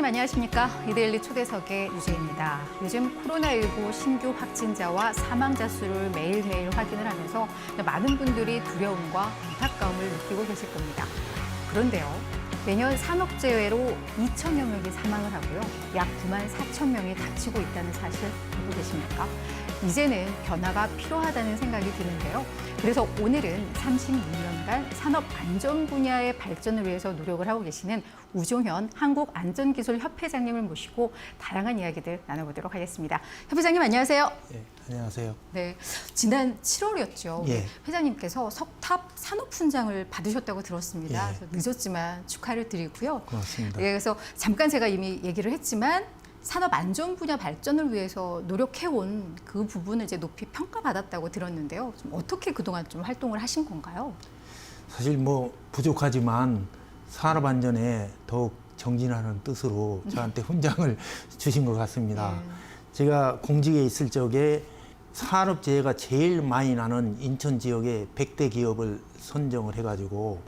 회장님 안녕하십니까? 이데일리 초대석의 유재입니다. 요즘 코로나19 신규 확진자와 사망자 수를 매일매일 확인을 하면서 많은 분들이 두려움과 안타까움을 느끼고 계실 겁니다. 그런데요, 매년 산업재해로 2천여 명이 사망을 하고요. 약 9만 4천 명이 다치고 있다는 사실 알고 계십니까? 이제는 변화가 필요하다는 생각이 드는데요. 그래서 오늘은 36년간 산업 안전 분야의 발전을 위해서 노력을 하고 계시는 우종현 한국안전기술협회장님을 모시고 다양한 이야기들 나눠보도록 하겠습니다. 협회장님 안녕하세요. 네, 안녕하세요. 네, 지난 7월이었죠. 예. 회장님께서 석탑 산업훈장을 받으셨다고 들었습니다. 예. 그래서 늦었지만 축하를 드리고요. 고맙습니다. 예, 그래서 잠깐 제가 이미 얘기를 했지만 산업 안전 분야 발전을 위해서 노력해온 그 부분을 이제 높이 평가받았다고 들었는데요. 좀 어떻게 그동안 좀 활동을 하신 건가요? 사실 뭐 부족하지만 산업 안전에 더욱 정진하는 뜻으로 저한테 훈장을 주신 것 같습니다. 제가 공직에 있을 적에 산업재해가 제일 많이 나는 인천 지역의 100대 기업을 선정을 해가지고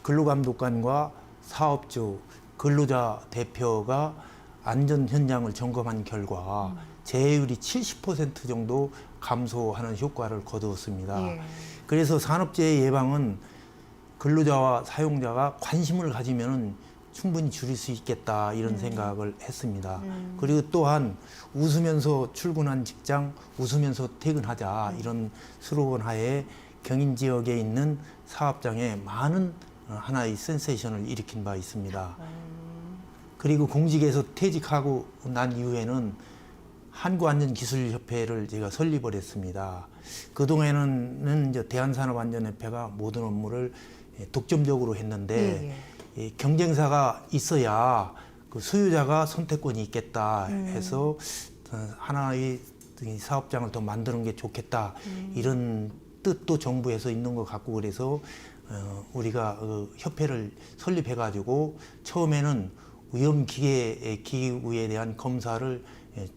근로감독관과 사업주, 근로자 대표가 안전 현장을 점검한 결과 재해율이 70% 정도 감소하는 효과를 거두었습니다. 예. 그래서 산업재해 예방은 근로자와 사용자가 관심을 가지면 충분히 줄일 수 있겠다 이런 생각을 했습니다. 그리고 또한 웃으면서 출근한 직장, 웃으면서 퇴근하자 이런 슬로건 하에 경인 지역에 있는 사업장에 많은 하나의 센세이션을 일으킨 바 있습니다. 그리고 공직에서 퇴직하고 난 이후에는 한국안전기술협회를 제가 설립을 했습니다. 그동안에는 이제 대한산업안전협회가 모든 업무를 독점적으로 했는데 경쟁사가 있어야 그 소유자가 선택권이 있겠다 해서 하나의 사업장을 더 만드는 게 좋겠다 이런 뜻도 정부에서 있는 것 같고 그래서 우리가 협회를 설립해가지고 처음에는 위험기구에 대한 검사를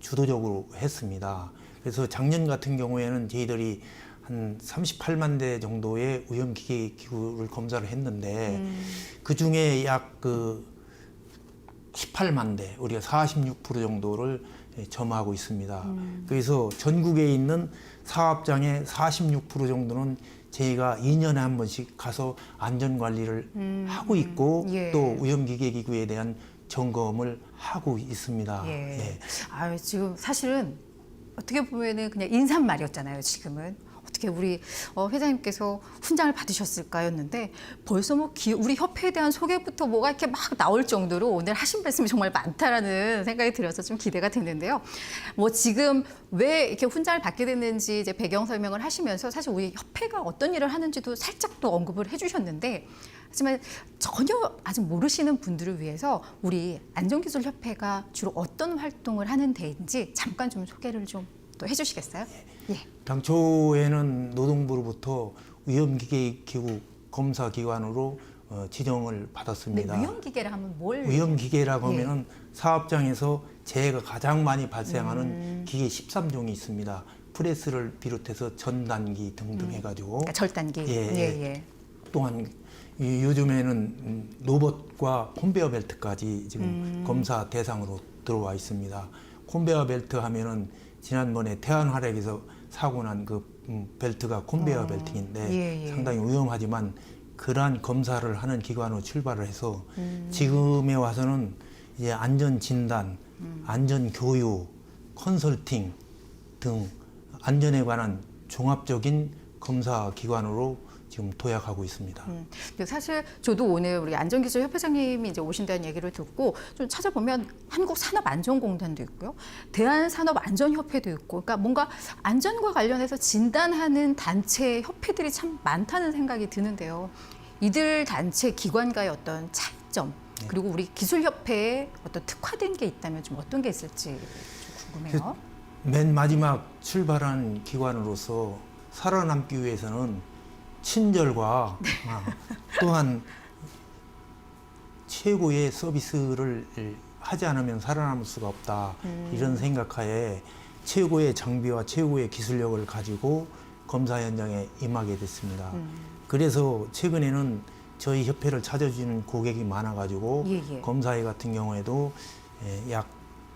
주도적으로 했습니다. 그래서 작년 같은 경우에는 저희들이 한 38만 대 정도의 위험기구를 검사를 했는데 그 중에 약 18만 대, 우리가 46% 정도를 점하고 있습니다. 그래서 전국에 있는 사업장의 46% 정도는 저희가 2년에 한 번씩 가서 안전관리를 하고 있고 또 위험기구에 대한 점검을 하고 있습니다. 예. 예. 아유, 지금 사실은 어떻게 보면은 그냥 인사말이었잖아요, 지금은. 어떻게 우리 회장님께서 훈장을 받으셨을까였는데 벌써 뭐 우리 협회에 대한 소개부터 뭐가 이렇게 막 나올 정도로 오늘 하신 말씀이 정말 많다라는 생각이 들어서 좀 기대가 되는데요. 뭐 지금 왜 이렇게 훈장을 받게 됐는지 이제 배경 설명을 하시면서 사실 우리 협회가 어떤 일을 하는지도 살짝 또 언급을 해주셨는데 하지만 전혀 아직 모르시는 분들을 위해서 우리 안전기술협회가 주로 어떤 활동을 하는 데인지 잠깐 좀 소개를 좀 또 해주시겠어요? 예. 당초에는 노동부로부터 위험기구 검사기관으로 지정을 받았습니다. 네, 위험기계를 하면 뭘? 위험기계라고 하면은 사업장에서 재해가 가장 많이 발생하는 기계 13종이 있습니다. 프레스를 비롯해서 전단기 등등 해가지고. 그러니까 절단기. 예. 또한 요즘에는 로봇과 컨베어 벨트까지 지금 검사 대상으로 들어와 있습니다. 컨베어 벨트 하면은 지난번에 태안화력에서 사고 난 그 벨트가 컨베어 벨트인데 상당히 위험하지만 그러한 검사를 하는 기관으로 출발을 해서 지금에 와서는 이제 안전 진단, 안전 교육, 컨설팅 등 안전에 관한 종합적인 검사 기관으로 지금 도약하고 있습니다. 근데 사실 저도 오늘 우리 안전기술협회장님이 이제 오신다는 얘기를 듣고 좀 찾아보면 한국산업안전공단도 있고요, 대한산업안전협회도 있고, 그러니까 뭔가 안전과 관련해서 진단하는 단체 협회들이 참 많다는 생각이 드는데요. 이들 단체 기관과의 어떤 차이점 그리고 우리 기술협회에 어떤 특화된 게 있다면 좀 어떤 게 있을지 좀 궁금해요. 맨 마지막 출발한 기관으로서 살아남기 위해서는 친절과 또한 최고의 서비스를 하지 않으면 살아남을 수가 없다. 이런 생각하에 최고의 장비와 최고의 기술력을 가지고 검사 현장에 임하게 됐습니다. 그래서 최근에는 저희 협회를 찾아주는 고객이 많아가지고 검사회 같은 경우에도 약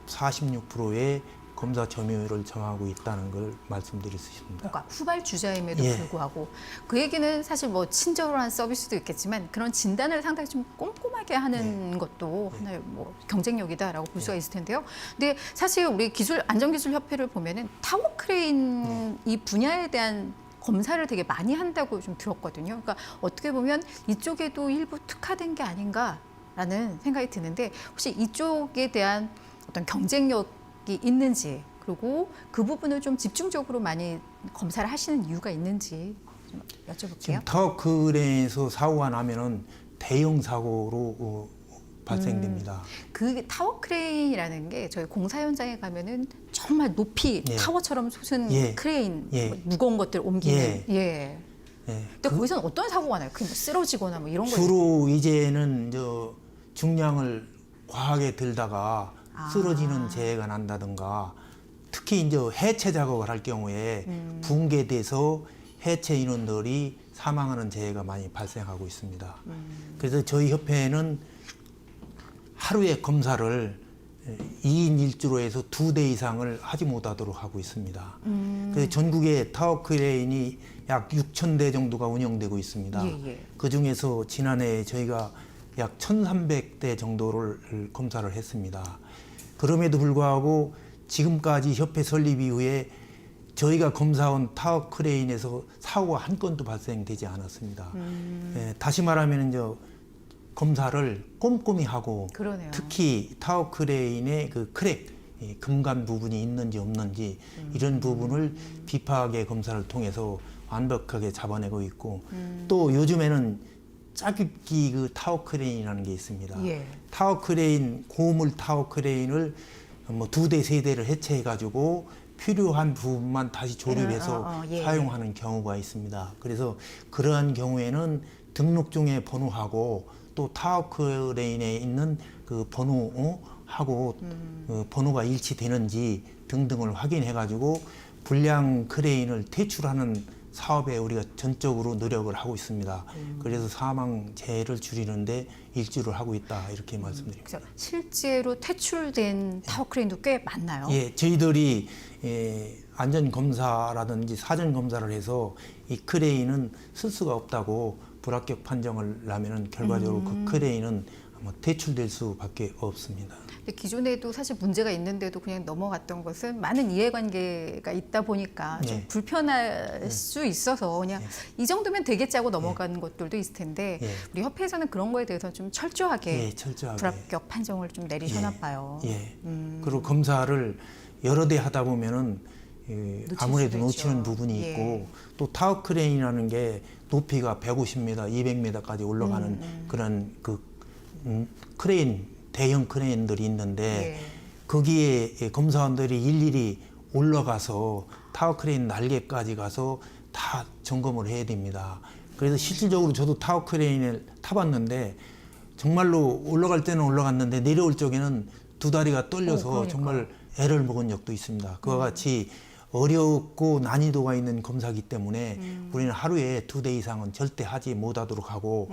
46%의 검사 점유율을 정하고 있다는 걸 말씀드릴 수 있습니다. 그러니까 후발주자임에도 예. 불구하고 그 얘기는 사실 뭐 친절한 서비스도 있겠지만 그런 진단을 상당히 좀 꼼꼼하게 하는 것도 하나의 뭐 경쟁력이다라고 볼 수가 있을 텐데요. 근데 사실 우리 안전기술협회를 보면은 타워 크레인 이 분야에 대한 검사를 되게 많이 한다고 좀 들었거든요. 그러니까 어떻게 보면 이쪽에도 일부 특화된 게 아닌가라는 생각이 드는데 혹시 이쪽에 대한 어떤 경쟁력이 있는지 그리고 그 부분을 좀 집중적으로 많이 검사를 하시는 이유가 있는지 좀 여쭤볼게요. 지금 타워 크레인에서 사고가 나면은 대형 사고로 발생됩니다. 그 타워 크레인이라는 게 저희 공사 현장에 가면은 정말 높이 예. 타워처럼 솟은 예. 크레인 예. 뭐 무거운 것들 옮기는 예. 예. 예. 근데 거기서는 어떤 사고가 나요? 그냥 뭐 쓰러지거나 뭐 이런 거 주로 이제는 중량을 과하게 들다가 쓰러지는 재해가 난다든가 특히 이제 해체 작업을 할 경우에 붕괴돼서 해체 인원들이 사망하는 재해가 많이 발생하고 있습니다. 그래서 저희 협회는 하루에 검사를 2인 1주로 해서 2대 이상을 하지 못하도록 하고 있습니다. 그래서 전국에 타워 크레인이 약 6,000대 정도가 운영되고 있습니다. 예. 그 중에서 지난해 저희가 약 1,300대 정도를 검사를 했습니다. 그럼에도 불구하고 지금까지 협회 설립 이후에 저희가 검사한 타워 크레인에서 사고가 한 건도 발생되지 않았습니다. 다시 말하면 검사를 꼼꼼히 하고 그러네요. 특히 타워 크레인의 그 크랙, 금간 부분이 있는지 없는지 이런 부분을 비파하게 검사를 통해서 완벽하게 잡아내고 있고 또 요즘에는 짜깁기 그 타워 크레인이라는 게 있습니다. 예. 타워 크레인, 고물 타워 크레인을 뭐 2대, 3대를 해체해가지고 필요한 부분만 다시 조립해서 예. 사용하는 경우가 있습니다. 그래서 그러한 경우에는 등록증의 번호하고 또 타워 크레인에 있는 그 번호하고 번호가 일치되는지 등등을 확인해가지고 불량 크레인을 퇴출하는 사업에 우리가 전적으로 노력을 하고 있습니다. 그래서 사망 재해를 줄이는데 일조를 하고 있다 이렇게 말씀드립니다. 그래서 실제로 퇴출된 타워 크레인도 꽤 많나요? 예, 저희들이 안전 검사라든지 사전 검사를 해서 이 크레인은 쓸 수가 없다고 불합격 판정을 나면은 결과적으로 그 크레인은 아마 퇴출될 수밖에 없습니다. 근데 기존에도 사실 문제가 있는데도 그냥 넘어갔던 것은 많은 이해관계가 있다 보니까 좀 네. 불편할 수 있어서 그냥 이 정도면 되겠지 하고 넘어가는 것들도 있을 텐데 예. 우리 협회에서는 그런 거에 대해서 좀 철저하게 예, 철저하게. 불합격 판정을 좀 내리셨나 예, 봐요. 예. 그리고 검사를 여러 대 하다 보면은 아무래도 수도 놓치는 있죠. 부분이 예. 있고 또 타워 크레인이라는 게 높이가 150m, 200m까지 올라가는 그런 크레인, 대형 크레인들이 있는데 예. 거기에 검사원들이 일일이 올라가서 타워 크레인 날개까지 가서 다 점검을 해야 됩니다. 그래서 실질적으로 저도 타워 크레인을 타봤는데 정말로 올라갈 때는 올라갔는데 내려올 적에는 두 다리가 떨려서 그러니까. 정말 애를 먹은 적도 있습니다. 그와 같이 어렵고 난이도가 있는 검사기 때문에 우리는 하루에 2대 이상은 절대 하지 못하도록 하고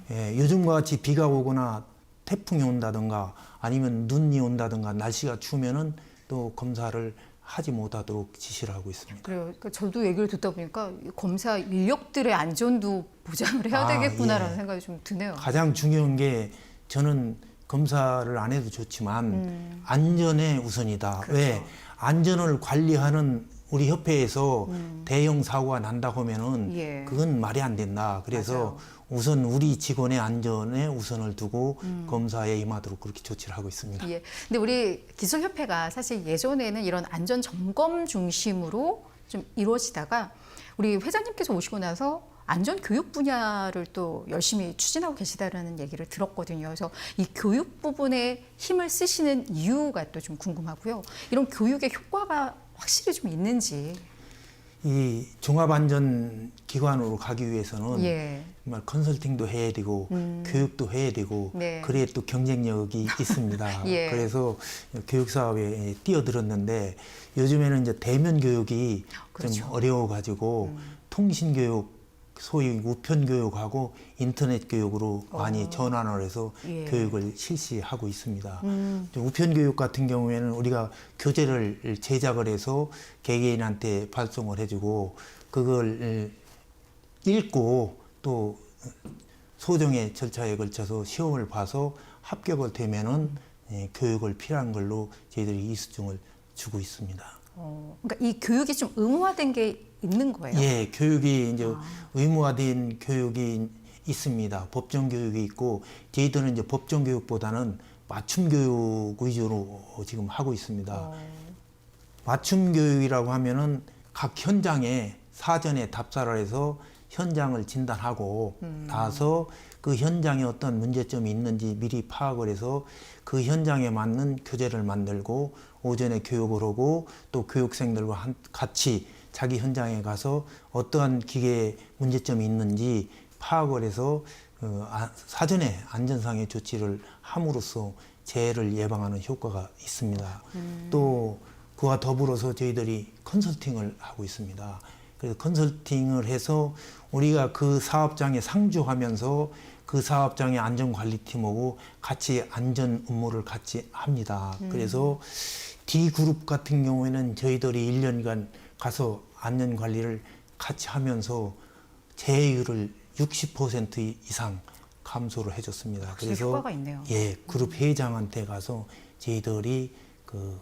요즘과 같이 비가 오거나 태풍이 온다든가 아니면 눈이 온다든가 날씨가 추우면은 또 검사를 하지 못하도록 지시를 하고 있습니다. 그래요. 그러니까 저도 얘기를 듣다 보니까 검사 인력들의 안전도 보장을 해야 아, 되겠구나라는 예. 생각이 좀 드네요. 가장 중요한 게 저는 검사를 안 해도 좋지만 안전에 우선이다. 그렇죠. 왜? 안전을 관리하는 우리 협회에서 대형 사고가 난다 하면은 예. 그건 말이 안 된다. 그래서 맞아요. 우선 우리 직원의 안전에 우선을 두고 검사에 임하도록 그렇게 조치를 하고 있습니다. 예. 근데 우리 기술협회가 사실 예전에는 이런 안전 점검 중심으로 좀 이루어지다가 우리 회장님께서 오시고 나서 안전 교육 분야를 또 열심히 추진하고 계시다라는 얘기를 들었거든요. 그래서 이 교육 부분에 힘을 쓰시는 이유가 또 좀 궁금하고요. 이런 교육의 효과가 확실히 좀 있는지. 이 종합안전 기관으로 가기 위해서는 예. 정말 컨설팅도 해야 되고 교육도 해야 되고 네. 그래야 또 경쟁력이 있습니다. 예. 그래서 교육 사업에 뛰어들었는데 요즘에는 이제 대면 교육이 그렇죠. 좀 어려워 가지고 통신 교육 소위 우편 교육하고 인터넷 교육으로 많이 전환을 해서 예. 교육을 실시하고 있습니다. 우편 교육 같은 경우에는 우리가 교재를 제작을 해서 개개인한테 발송을 해주고 그걸 읽고 또 소정의 절차에 걸쳐서 시험을 봐서 합격을 되면은 교육을 필요한 걸로 저희들이 이수증을 주고 있습니다. 그러니까 이 교육이 좀 의무화된 게 있는 거예요? 예, 교육이 이제 의무화된 교육이 있습니다. 법정 교육이 있고 저희들은 이제 법정 교육보다는 맞춤 교육 위주로 지금 하고 있습니다. 맞춤 교육이라고 하면은 각 현장에 사전에 답사를 해서 현장을 진단하고 나서 그 현장에 어떤 문제점이 있는지 미리 파악을 해서 그 현장에 맞는 교재를 만들고 오전에 교육을 하고 또 교육생들과 같이 자기 현장에 가서 어떠한 기계에 문제점이 있는지 파악을 해서 사전에 안전상의 조치를 함으로써 재해를 예방하는 효과가 있습니다. 또 그와 더불어서 저희들이 컨설팅을 하고 있습니다. 그래서 컨설팅을 해서 우리가 그 사업장에 상주하면서 그 사업장의 안전관리팀하고 같이 안전 업무를 같이 합니다. 그래서 D그룹 같은 경우에는 저희들이 1년간 가서 안전관리를 같이 하면서 재해율을 60% 이상 감소를 해줬습니다. 그래서 효과가 있네요. 예, 그룹 회장한테 가서 저희들이 그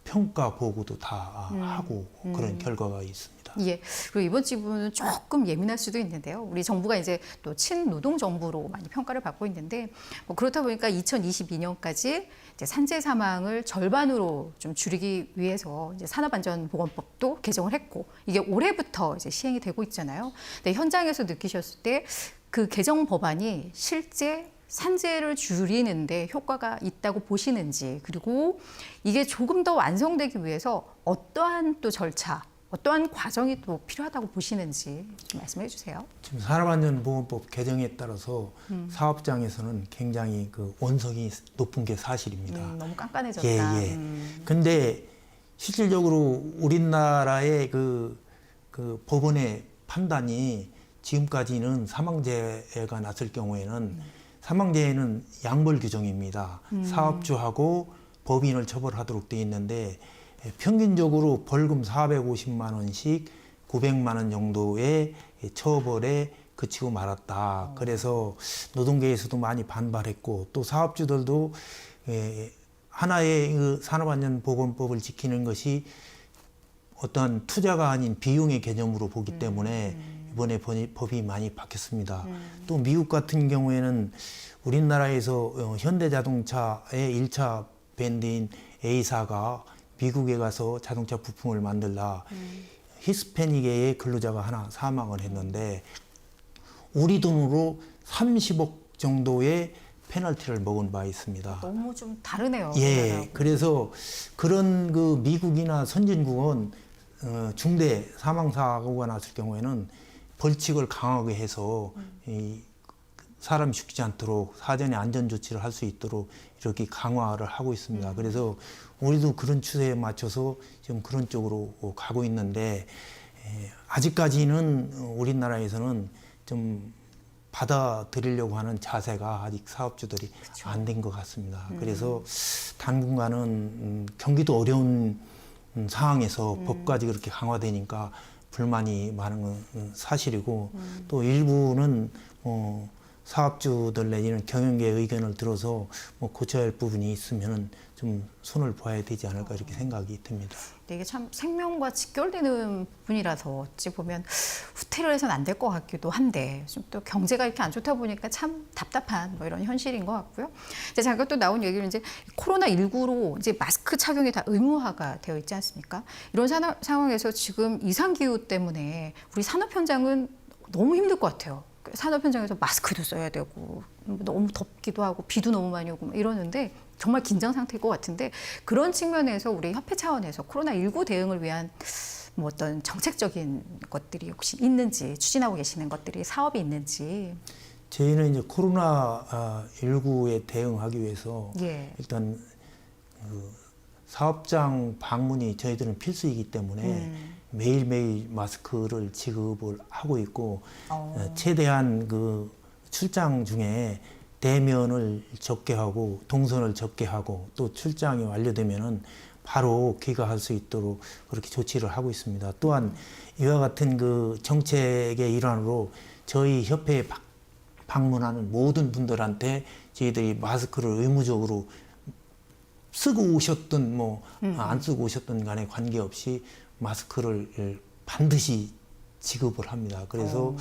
평가 보고도 다 하고 그런 결과가 있습니다. 예. 그리고 이번 지부는 조금 예민할 수도 있는데요. 우리 정부가 이제 또 친노동 정부로 많이 평가를 받고 있는데 그렇다 보니까 2022년까지 이제 산재 사망을 절반으로 좀 줄이기 위해서 이제 산업안전보건법도 개정을 했고 이게 올해부터 이제 시행이 되고 있잖아요. 근데 현장에서 느끼셨을 때 그 개정 법안이 실제 산재를 줄이는데 효과가 있다고 보시는지, 그리고 이게 조금 더 완성되기 위해서 어떠한 또 절차, 어떠한 과정이 또 필요하다고 보시는지 좀 말씀해 주세요. 지금 산업안전보건법 개정에 따라서 사업장에서는 굉장히 그 원성이 높은 게 사실입니다. 너무 깐깐해졌다. 예, 예. 근데 실질적으로 우리나라의 그 법원의 판단이 지금까지는 사망재해가 났을 경우에는 사망재해는 양벌 규정입니다. 사업주하고 법인을 처벌하도록 되어 있는데 평균적으로 벌금 450만 원씩 900만 원 정도의 처벌에 그치고 말았다. 그래서 노동계에서도 많이 반발했고 또 사업주들도 하나의 그 산업안전보건법을 지키는 것이 어떠한 투자가 아닌 비용의 개념으로 보기 때문에 이번에 법이 많이 바뀌었습니다. 또 미국 같은 경우에는 우리나라에서 현대자동차의 1차 밴드인 A사가 미국에 가서 자동차 부품을 만들다 히스패닉의 근로자가 하나 사망을 했는데 우리 돈으로 30억 정도의 페널티를 먹은 바 있습니다. 너무 좀 다르네요. 예, 그래서 그런 그 미국이나 선진국은 중대 사망사고가 났을 경우에는 벌칙을 강하게 해서 이 사람이 죽지 않도록 사전에 안전조치를 할 수 있도록 이렇게 강화를 하고 있습니다. 그래서 우리도 그런 추세에 맞춰서 지금 그런 쪽으로 가고 있는데 아직까지는 우리나라에서는 좀 받아들이려고 하는 자세가 아직 사업주들이 안 된 것 같습니다. 그래서 당분간은 경기도 어려운 상황에서 법까지 그렇게 강화되니까 불만이 많은 건 사실이고 또 일부는 사업주들 내지는 경영계의 의견을 들어서 고쳐야 할 부분이 있으면 좀 손을 봐야 되지 않을까 이렇게 생각이 듭니다. 네, 이게 참 생명과 직결되는 부분이라서 어찌 보면 후퇴를 해서는 안 될 것 같기도 한데 좀 또 경제가 이렇게 안 좋다 보니까 참 답답한 이런 현실인 것 같고요. 이제 잠깐 또 나온 얘기를 이제 코로나19로 이제 마스크 착용이 다 의무화가 되어 있지 않습니까? 이런 상황에서 지금 이상기후 때문에 우리 산업 현장은 너무 힘들 것 같아요. 산업 현장에서 마스크도 써야 되고 너무 덥기도 하고 비도 너무 많이 오고 이러는데 정말 긴장 상태일 것 같은데 그런 측면에서 우리 협회 차원에서 코로나19 대응을 위한 뭐 어떤 정책적인 것들이 혹시 있는지 추진하고 계시는 것들이 사업이 있는지. 저희는 이제 코로나19에 대응하기 위해서 예. 일단 그 사업장 방문이 저희들은 필수이기 때문에 매일매일 마스크를 지급을 하고 있고 최대한 그 출장 중에 대면을 적게 하고 동선을 적게 하고 또 출장이 완료되면은 바로 귀가할 수 있도록 그렇게 조치를 하고 있습니다. 또한 이와 같은 그 정책의 일환으로 저희 협회에 방문하는 모든 분들한테 저희들이 마스크를 의무적으로 쓰고 오셨든 뭐 안 쓰고 오셨든 간에 관계없이 마스크를 반드시 지급을 합니다. 그래서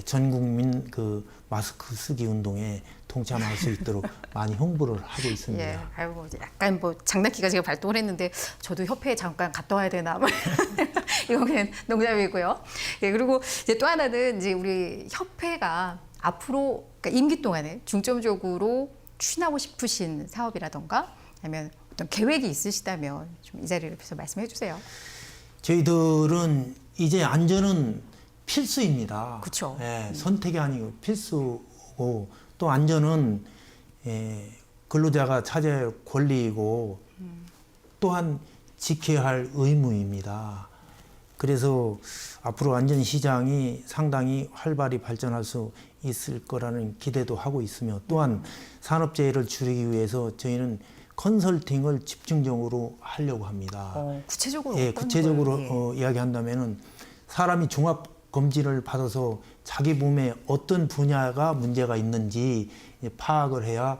전 국민 그 마스크 쓰기 운동에 동참할 수 있도록 많이 홍보를 하고 있습니다. 예, 아이고 약간 뭐 장난기가 제가 발동을 했는데 저도 협회에 잠깐 갔다 와야 되나 뭐 이건 그냥 농담이고요. 예, 그리고 이제 또 하나는 이제 우리 협회가 앞으로 그러니까 임기 동안에 중점적으로 추진하고 싶으신 사업이라던가 아니면 어떤 계획이 있으시다면 좀 이 자리를 빌어서 말씀해 주세요. 저희들은 이제 안전은 필수입니다. 그쵸. 예, 선택이 아니고 필수고 또 안전은 근로자가 차지할 권리이고 또한 지켜야 할 의무입니다. 그래서 앞으로 안전 시장이 상당히 활발히 발전할 수 있을 거라는 기대도 하고 있으며 또한 산업재해를 줄이기 위해서 저희는 컨설팅을 집중적으로 하려고 합니다. 구체적으로 예, 어떤 구체적으로 이야기한다면은 사람이 종합 검진을 받아서 자기 몸에 어떤 분야가 문제가 있는지 파악을 해야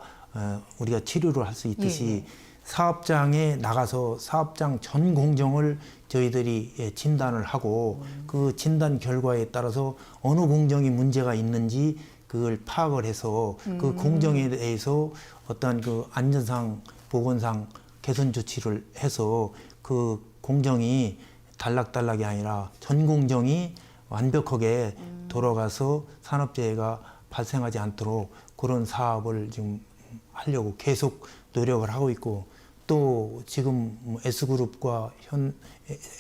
우리가 치료를 할 수 있듯이 사업장에 나가서 사업장 전 공정을 저희들이 진단을 하고 그 진단 결과에 따라서 어느 공정이 문제가 있는지 그걸 파악을 해서 그 공정에 대해서 어떤 그 안전상 보건상 개선 조치를 해서 그 공정이 단락단락이 아니라 전 공정이 완벽하게 돌아가서 산업재해가 발생하지 않도록 그런 사업을 지금 하려고 계속 노력을 하고 있고 또 지금 S그룹과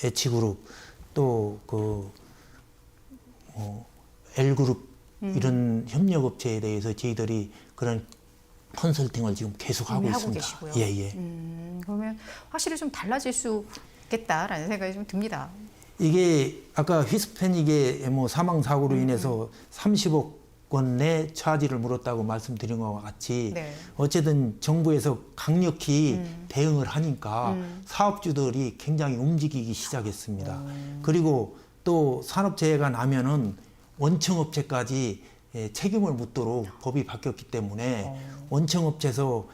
H그룹 또 그 L그룹 이런 협력업체에 대해서 저희들이 그런 컨설팅을 지금 계속 하고 있습니다. 계시고요. 예. 그러면 확실히 좀 달라질 수 있겠다라는 생각이 좀 듭니다. 이게 아까 휘스패닉의 뭐 사망 사고로 인해서 30억 내 차질을 물었다고 말씀드린 것과 같이 어쨌든 정부에서 강력히 대응을 하니까 사업주들이 굉장히 움직이기 시작했습니다. 그리고 또 산업재해가 나면은 원청업체까지 책임을 묻도록 법이 바뀌었기 때문에 원청업체에서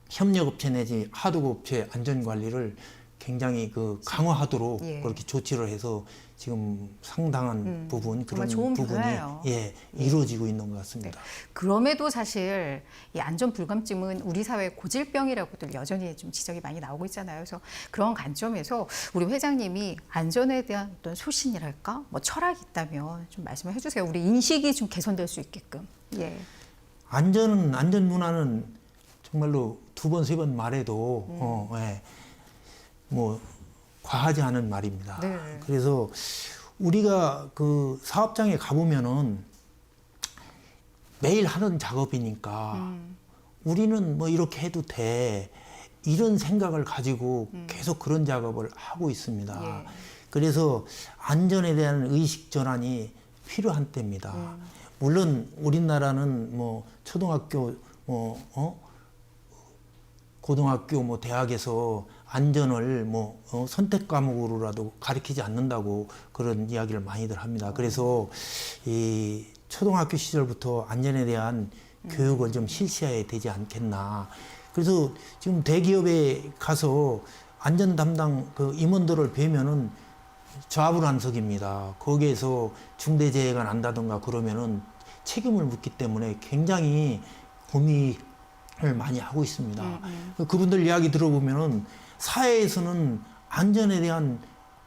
협력업체 내지 하도급업체 안전관리를 굉장히 그 강화하도록 그렇게 조치를 해서 지금 상당한 부분 그런 좋은 부분이 변화예요. 이루어지고 있는 것 같습니다. 그럼에도 사실 이 안전 불감증은 우리 사회 고질병이라고도 여전히 좀 지적이 많이 나오고 있잖아요. 그래서 그런 관점에서 우리 회장님이 안전에 대한 어떤 소신이랄까, 뭐 철학이 있다면 좀 말씀을 해주세요. 우리 인식이 좀 개선될 수 있게끔. 안전 문화는 정말로 두 번, 세 번 말해도 뭐 과하지 않은 말입니다. 그래서 우리가 그 사업장에 가보면은 매일 하는 작업이니까 우리는 뭐 이렇게 해도 돼 이런 생각을 가지고 계속 그런 작업을 하고 있습니다. 그래서 안전에 대한 의식 전환이 필요한 때입니다. 물론 우리나라는 뭐 초등학교 고등학교 뭐 대학에서 안전을 뭐 선택 과목으로라도 가르치지 않는다고 그런 이야기를 많이들 합니다. 그래서 이 초등학교 시절부터 안전에 대한 교육을 좀 실시해야 되지 않겠나. 그래서 지금 대기업에 가서 안전 담당 그 임원들을 뵈면은 좌불안석입니다. 거기에서 중대재해가 난다든가 그러면은 책임을 묻기 때문에 굉장히 고민을 많이 하고 있습니다. 그분들 이야기 들어보면은 사회에서는 안전에 대한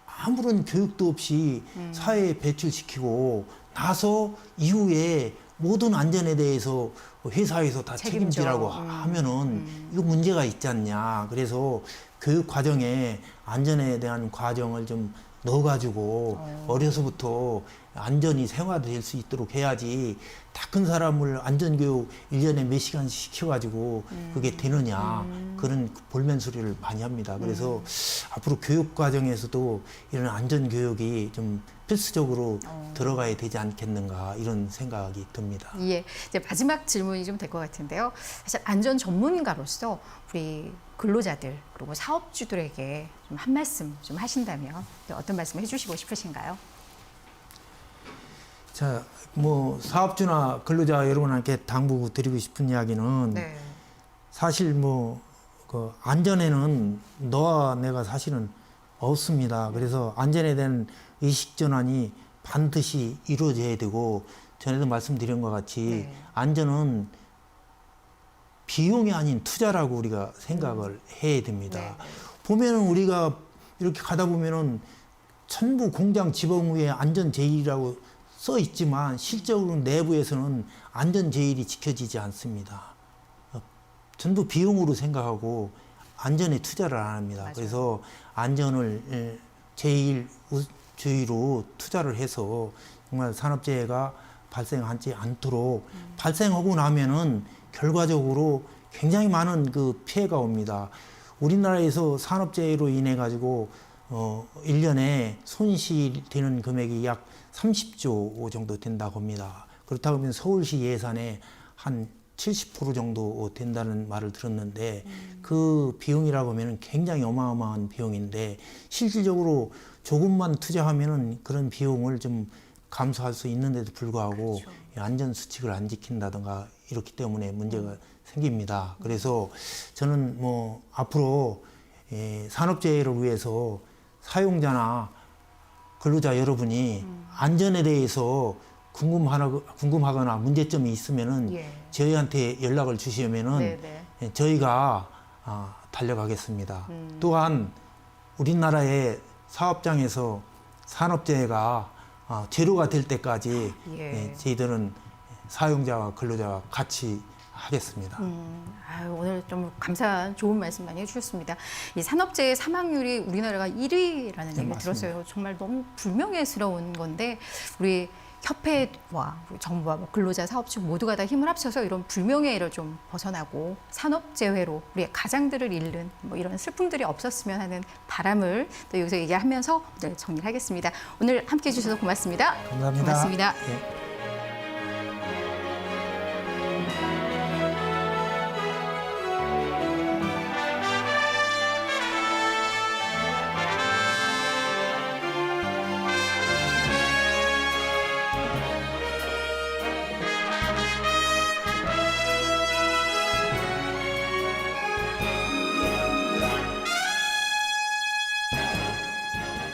아무런 교육도 없이 사회에 배출시키고 나서 이후에 모든 안전에 대해서 회사에서 다 책임지라고 하면은 이거 문제가 있지 않냐. 그래서 교육 과정에 안전에 대한 과정을 좀 넣어가지고 어려서부터 안전히 생활될 수 있도록 해야지 다 큰 사람을 안전교육 1년에 몇 시간씩 시켜가지고 그게 되느냐 그런 볼멘 소리를 많이 합니다. 그래서 앞으로 교육 과정에서도 이런 안전교육이 좀 필수적으로 들어가야 되지 않겠는가 이런 생각이 듭니다. 예, 이제 마지막 질문이 좀 될 것 같은데요. 사실 안전 전문가로서 우리 근로자들 그리고 사업주들에게 좀 한 말씀 좀 하신다면 어떤 말씀 해주시고 싶으신가요? 자, 뭐 사업주나 근로자 여러분한테 당부드리고 싶은 이야기는 네. 사실 뭐 그 안전에는 너와 내가 사실은 없습니다. 그래서 안전에 대한 의식 전환이 반드시 이루어져야 되고 전에도 말씀드린 것 같이 네. 안전은 비용이 아닌 투자라고 우리가 생각을 해야 됩니다. 네. 보면은 우리가 이렇게 가다 보면은 전부 공장 지붕 위에 안전 제일이라고 써 있지만 실적으로 내부에서는 안전 제일이 지켜지지 않습니다. 전부 비용으로 생각하고 안전에 투자를 안 합니다. 맞아요. 그래서 안전을 제일 주의로 투자를 해서 정말 산업재해가 발생하지 않도록 발생하고 나면은 결과적으로 굉장히 많은 그 피해가 옵니다. 우리나라에서 산업재해로 인해 가지고 1년에 손실되는 금액이 약 30조 정도 된다고 합니다. 그렇다고 하면 서울시 예산의 한 70% 정도 된다는 말을 들었는데 그 비용이라고 하면 굉장히 어마어마한 비용인데 실질적으로 조금만 투자하면은 그런 비용을 좀 감수할 수 있는데도 불구하고 그렇죠. 안전 수칙을 안 지킨다든가 이렇기 때문에 문제가 생깁니다. 그래서 저는 뭐 앞으로 산업재해를 위해서 사용자나 근로자 여러분이 안전에 대해서 궁금하거나 문제점이 있으면은 예. 저희한테 연락을 주시면은 네네. 저희가 달려가겠습니다. 또한 우리나라의 사업장에서 산업재해가 제로가 될 때까지 예. 저희들은 사용자와 근로자와 같이 하겠습니다. 아유, 오늘 좀 감사한 좋은 말씀 많이 해주셨습니다. 이 산업재해 사망률이 우리나라가 1위라는 얘기를 맞습니다. 들었어요. 정말 너무 불명예스러운 건데 우리 협회와 우리 정부와 뭐 근로자, 사업주 모두가 다 힘을 합쳐서 이런 불명예를 좀 벗어나고 산업재해로 우리의 가장들을 잃는 뭐 이런 슬픔들이 없었으면 하는 바람을 또 여기서 얘기하면서 오늘 정리를 하겠습니다. 오늘 함께해 주셔서 고맙습니다. 감사합니다. 고맙습니다. 예.